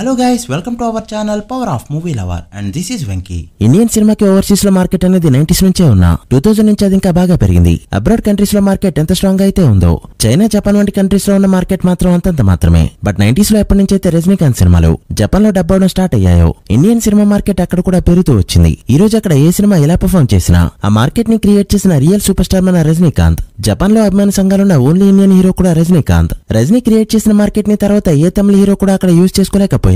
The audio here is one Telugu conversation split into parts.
Hello guys, welcome to our channel power of movie lover and this is Venky. Indian సినిమాకి ఓవర్సీస్ లో మార్కెట్ అనేది 90s నుంచే ఉన్నా 2000 నుంచి అది ఇంకా బాగా పెరిగింది. అబ్రాడ్ కంట్రీస్ లో మార్కెట్ ఎంత స్ట్రాంగ్ అయితే ఉందో చైనా, జపాన్ వంటి కంట్రీస్ లో ఉన్న మార్కెట్ మాత్రం అంతంత మాత్రమే. బట్ 90s లో ఎప్పటి నుంచి అయితే రజనీకాంత్ సినిమాలు జపాన్ లో డబ్ అవడం స్టార్ట్ అయ్యాయో ఇండియన్ సినిమా మార్కెట్ అక్కడ కూడా పెరుగుతూ వచ్చింది. ఈ రోజు అక్కడ ఏ సినిమా ఎలా పర్ఫార్మ్ చేసినా ఆ మార్కెట్ ని క్రియేట్ చేసిన రియల్ సూపర్ స్టార్ మన రజనీకాంత్. జపాన్ లో అభిమాన సంఘాలున్న ఓన్లీ ఇండియన్ హీరో కూడా రజనీకాంత్. రజనీ క్రియేట్ చేసిన మార్కెట్ ని తర్వాత ఏ తమిళ హీరో కూడా అక్కడ యూజ్ చేసుకోలేకపోయినా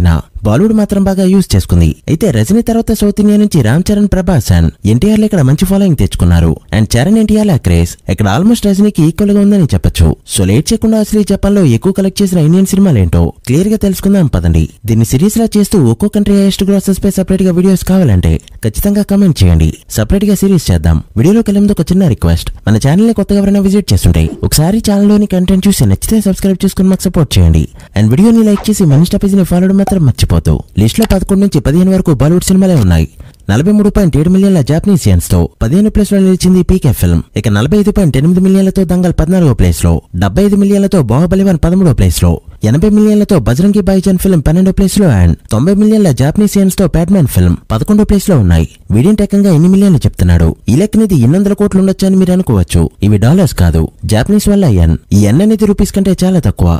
బాలీవుడ్ మాత్రం బాగా యూజ్ చేసుకుంది. అయితే రజనీ తర్వాత సౌత్ ఇండియా నుంచి రామ్ చరణ్, ప్రభాస్ అండ్ ఎన్టీఆర్ ఇక్కడ మంచి ఫాలోయింగ్ తెచ్చుకున్నారు. అండ్ చరణ్, ఎన్టీఆర్ క్రేజ్ ఇక్కడ ఆల్మోస్ట్ రజనీకి ఈక్వల్ గా ఉందని చెప్పొచ్చు. సో లేట్ చేయకుండా అసలు జపాన్ లో ఎక్కువ కలెక్ట్ చేసిన ఇండియన్ సినిమాలు ఏంటో క్లియర్ గా తెలుసుకుందాం పదండి. దీన్ని సిరీస్ లా చేస్తూ ఒక్కో కంట్రీ హైయెస్ట్ గ్రాసెస్ పై సెపరేట్ గా వీడియోస్ కావాలంటే ఖచ్చితంగా కామెంట్ చేయండి, సెపరేట్ గా సిరీస్ చేద్దాం. వీడియోలోకి వెళ్ళే ముందు ఒక చిన్న రిక్వెస్ట్, మన ఛానల్ ని కొత్తగా ఎవరైనా విజిట్ చేస్తుంటే ఒకసారి ఛానల్ లోని కంటెంట్ చూసి నచ్చితే సబ్స్క్రైబ్ చేసుకుని మాకు సపోర్ట్ చేయండి. అండ్ వీడియోని లైక్ చేసి మన ఇన్స్టా పేజ్ ని ఫాలో మాత్రం మర్చిపోతూ. లిస్ట్ లో 11 నుంచి 15 వరకు బాలీవుడ్ సినిమాలే ఉన్నాయి. 43.7 మిలియన్ల జాపనీస్ యెన్స్ తో 15 ప్లేస్ లో నిలిచింది పీకే ఫిల్మ్. ఇక 45.8 మిలియన్లతో దంగల్ 14వ ప్లేస్ లో, 75 మిలియన్లతో బాహుబలి 1 13వ ప్లేస్ లో, 80 మిలియన్లతో బజరంగి భాయిజాన్ ఫిల్మ్ 12వ ప్లేస్ లో అండ్ 90 మిలియన్ల జాపనీస్ యెన్స్ తో ప్యాడ్మ్యాన్ ఫిల్మ్ 11వ ప్లేస్ లో ఉన్నాయి. వీడింటి ఏకంగా ఎన్ని మిలియన్లు చెప్తున్నాడు? ఈ లెక్కనిది 800 కోట్లు ఉండొచ్చు అని మీరు అనుకోవచ్చు. ఇవి డాలర్స్ కాదు, జాపనీస్ వల్ల ఎన్. ఈ ఎన్ అనేది రూపీస్ కంటే చాలా తక్కువ.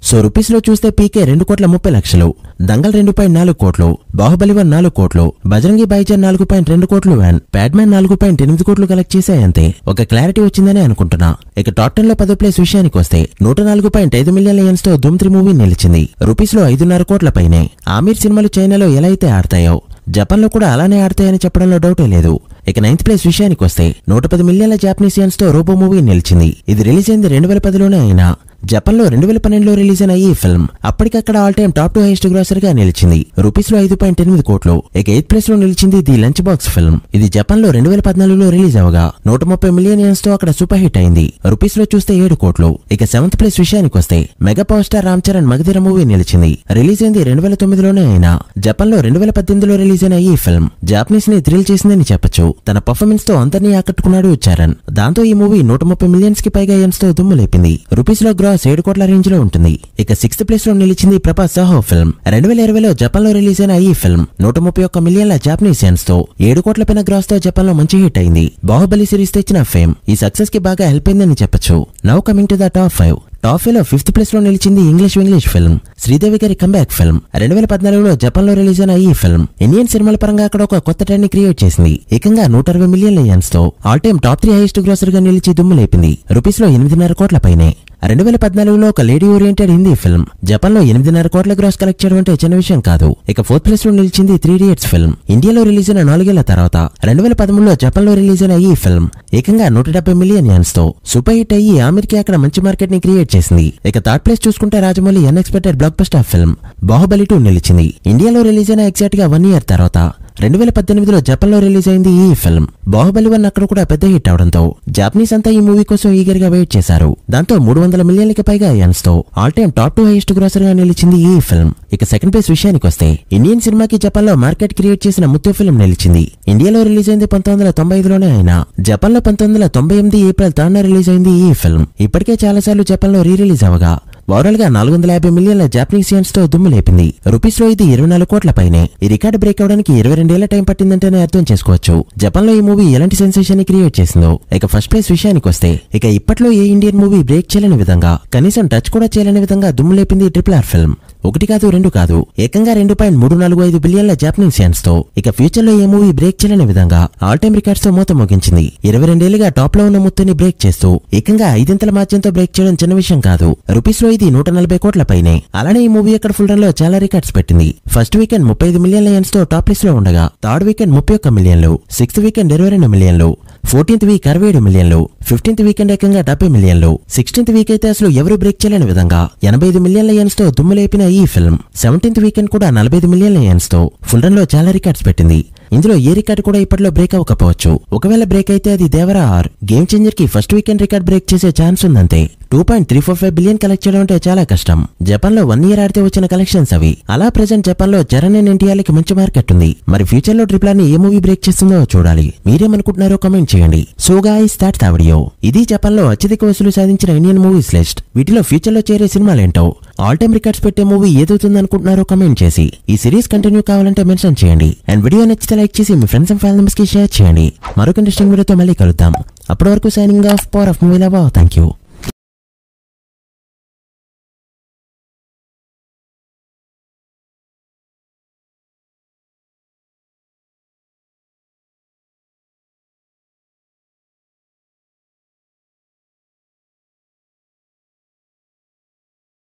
సో రూపీస్ లో చూస్తే పీకే 2,30,00,000, దంగల్ 2.4 కోట్లు, బాహుబలి 4 కోట్లు, బజరంగి భాయిజాన్ 4.2 కోట్లు అండ్ ప్యాడ్మ్యాన్ 4.8 కోట్లు కలెక్ట్ చేశాయంతే. ఒక క్లారిటీ వచ్చిందని అనుకుంటున్నా. ఇక టాప్ 10 లో 10వ ప్లేస్ విషయానికి వస్తే 104.5 మిలియన్ల యెన్స్ తో ధూమ్ 3 మూవీ నిలిచింది. రూపీస్ లో 5.5 కోట్ల పైనే. ఆమీర్ సినిమాలు చైనాలో ఎలా అయితే ఆడతాయో జపాన్ లో కూడా అలానే ఆడతాయని చెప్పడంలో డౌటే లేదు. ఇక 9th ప్లేస్ విషయానికి వస్తే 110 మిలియన్ల జాపనీస్ యెన్స్ తో రోబో మూవీ నిలిచింది. ఇది రిలీజ్ అయింది 2010లోనే అయినా జపాన్ లో 2012లో రిలీజ్ అయిన ఈ ఫిల్మ్ అప్పటికక్కడ all time top 2 highest grosser గా నిలిచింది. రూపీస్ లో 5.8 కోట్లు. ఇక 8th ప్లేస్ లో నిలిచింది ది లంచ్ బాక్స్ ఫిల్మ్. ఇది జపాన్ లో 2014లో రిలీజ్ అవగా 130 మిలియన్ యెన్స్ తో అక్కడ సూపర్ హిట్ అయింది. రూపీస్ లో చూస్తే 7 కోట్లు. ఇక 7th ప్లేస్ విషయానికి వస్తే mega power star Ram Charan Magadheera movie నిలిచింది. రిలీజ్ అయింది 2009లోనే అయినా జపాన్ లో 2018లో రిలీజ్ అయిన ఈ ఫిల్మ్ జాపనీస్ ని థ్రిల్ చేసిందని చెప్పొచ్చు. తన పర్ఫార్మెన్స్ తో అందరినీ ఆకట్టుకున్నాడు చరణ్. దాంతో ఈ మూవీ 130 మిలియన్స్ కి పైగా యెన్స్ తో దుమ్ము లేపింది. రూపీస్ లో 7 కోట్ల రేంజ్ లో ఉంటుంది. ఇక 6th ప్లేస్ లో నిలిచింది ప్రభాస్ సాహో ఫిల్మ్. 2020లో జపాన్ లో రిలీజ్ అయిన ఈ ఫిల్మ్ 131 మిలియన్ల జాపనీస్ యెన్స్ తో 7 కోట్ల పైన గ్రాస్ తో జపాన్ లో మంచి హిట్ అయింది. బాహుబలి సిరీస్ తెచ్చిన ఫేమ్ ఈ సక్సెస్ కి బాగా హెల్ప్ అయిందని చెప్పొచ్చు. Now coming to the top 5. Top 5 లో 5th ప్లేస్ లో నిలిచింది ఇంగ్లీష్ ఫిల్మ్. శ్రీదేవి గారి కంబ్యాక్ ఫిల్మ్. 2014లో జపాన్ లో రిలీజ్ అయిన ఈ ఫిల్మ్ ఇండియన్ సినిమాల పరంగా అక్కడ ఒక కొత్త ట్రెండ్ ని క్రియేట్ చేసింది. ఏకంగా 160 మిలియన్ల యెన్స్ తో all time top 3 highest grosser గా నిలిచి దుమ్ము లేపింది. రూపీస్ లో 8.5 కోట్ల పైనే. 2014లో ఒక lady oriented Hindi film Japan లో 8.5 కోట్ల గ్రాస్ కలెక్ట్ చేయడం అంటే చిన్న విషయం కాదు. ఇక 4th ప్లేస్ లో నిలిచింది 3 ఇడియట్స్ ఫిల్మ్. ఇండియాలో రిలీజ్ అయిన 4 ఏళ్ల తర్వాత 2013లో జపాన్ లో రిలీజ్ అయిన ఈ ఫిల్మ్ ఏకంగా 170 మిలియన్ యెన్స్ తో సూపర్ హిట్ అయ్యి అమెరికా అక్కడ మంచి మార్కెట్ ని క్రియేట్ చేసింది. ఇక 3rd ప్లేస్ చూసుకుంటే Rajamouli unexpected block buster film Baahubali 2 నిలిచింది. ఇండియాలో రిలీజ్ అయిన ఎగ్జాక్ట్ గా 1 ఇయర్ తర్వాత 2018లో జపాన్ లో రిలీజ్ అయింది ఈ ఫిల్మ్. బాహుబలి 1 అక్కడ కూడా పెద్ద హిట్ అవడంతో జాపనీస్ అంతా ఈ మూవీ కోసం ఈగర్ గా వెయిట్ చేశారు. దాంతో 300 మిలియన్లకి పైగా యెన్స్ తో all time top 2 highest grosser గా నిలిచింది ఈ ఫిల్మ్. ఇక 2nd ప్లేస్ విషయానికి వస్తే ఇండియన్ సినిమాకి జపాన్ లో మార్కెట్ క్రియేట్ చేసిన ముత్తు ఫిల్మ్ నిలిచింది. ఇండియాలో రిలీజ్ అయింది 1995లోనే అయినా జపాన్ లో 1998 ఏప్రిల్ 3న రిలీజ్ అయింది ఈ ఫిల్మ్. ఇప్పటికే చాలా సార్లు జపాన్ లో రీ రిలీజ్ అవగా ఓవరాల్ గా 450 మిలియన్ల జాపనీస్ యెన్స్ తో దుమ్ము లేపింది. రూపీస్ లో ఇది 24 కోట్ల పైనే. ఈ రికార్డ్ బ్రేక్ అవడానికి 22 ఏళ్ల టైం పట్టిందంటేనే అర్థం చేసుకోవచ్చు జపాన్ లో ఈ మూవీ ఎలాంటి సెన్సేషన్ ని క్రియేట్ చేసిందో. ఇక 1st ప్లేస్ విషయానికి వస్తే ఇక ఇప్పట్లో ఏ ఇండియన్ మూవీ బ్రేక్ చేయలేని విధంగా, కనీసం టచ్ కూడా చేయలేని విధంగా దుమ్ము లేపింది RRR ఫిల్మ్. 1 కాదు 2 కాదు, ఏకంగా 2.345 బిలియన్ల జాపనీస్ యెన్స్ తో ఇక ఫ్యూచర్ లో ఏ మూవీ బ్రేక్ చేయలేని విధంగా ఆల్ టైమ్ రికార్డ్స్ తో మూత మోగించింది. 22 ఏళ్లుగా టాప్ లో ఉన్న ముత్తుని బ్రేక్ చేస్తూ ఏకంగా 5 మార్జిన్ బ్రేక్ చేయడం చిన్న విషయం కాదు. రూపీస్ లో ఇది 140 కోట్ల పైనే. అలానే ఈ మూవీ అక్కడ ఫుల్ రన్ లో చాలా రికార్డ్స్ పెట్టింది. ఫస్ట్ వీకెండ్ 35 మిలియన్ల యెన్స్ తో టాప్ లిస్ట్ లో ఉండగా 3rd వీకెండ్ 31 మిలియన్లు, 6th వీకెండ్ 22 మిలియన్లు, 14th వీక్ 67 మిలియన్లు, 15th వీకెండ్ ఏకంగా 70 మిలియన్లు, 16th వీక్ అయితే అసలు ఎవరు బ్రేక్ చేయలేని విధంగా 85 మిలియన్ల యెన్స్ తో దుమ్ము లేపిన ఈ ఫిల్మ్ 17th వీకెండ్ కూడా 45 మిలియన్ల యెన్స్ తో ఫుల్ రన్ లో చాలా రికార్డ్స్ పెట్టింది. ఇందులో ఏ రికార్డ్ కూడా ఇప్పట్లో బ్రేక్ అవ్వకపోవచ్చు. ఒకవేళ బ్రేక్ అయితే అది దేవరా ఆర్ గేమ్ చేంజర్ కి ఫస్ట్ వీకెండ్ రికార్డ్ బ్రేక్ చేసే ఛాన్స్ ఉందంతే. 2.345 బిలియన్ కలెక్ట్ చేయడం అంటే చాలా కష్టం. జపాన్ లో 1 ఇయర్ ఆడితే వచ్చిన కలెక్షన్స్ అవి. అలా ప్రెజెంట్ జపాన్ లో చరణ్ అండ్ ఎన్టీఆర్కి మంచి మార్కెట్ ఉంది. మరి ఫ్యూచర్ లో ట్రిపుల్ ఆర్ ని ఏ మూవీ బ్రేక్ చేస్తుందో చూడాలి. మీరేమనుకుంటున్నారో కామెంట్ చేయండి. So guys that's the video. ఇది జపాన్ లో అత్యధిక వసూలు సాధించిన ఇండియన్ మూవీస్ లిస్ట్. వీటిలో ఫ్యూచర్ లో చేరే సినిమాలేంటో, ఆల్ టైమ్ రికార్డ్స్ పెట్టే మూవీ ఏదవుతుంది అనుకుంటున్నారో కామెంట్ చేసి ఈ సిరీస్ కంటిన్యూ కావాలంటే మెన్షన్ చేయండి. అండ్ వీడియో నచ్చితే లైక్ చేసి మీ ఫ్రెండ్స్ అండ్ ఫ్యామిలీ మెంబర్స్ కి షేర్ చేయండి. మరొక ఇంట్రెస్టింగ్ వీడియోతో మళ్ళీ కలుద్దాం. అప్పటి వరకు signing off power of movie lover. Thank you.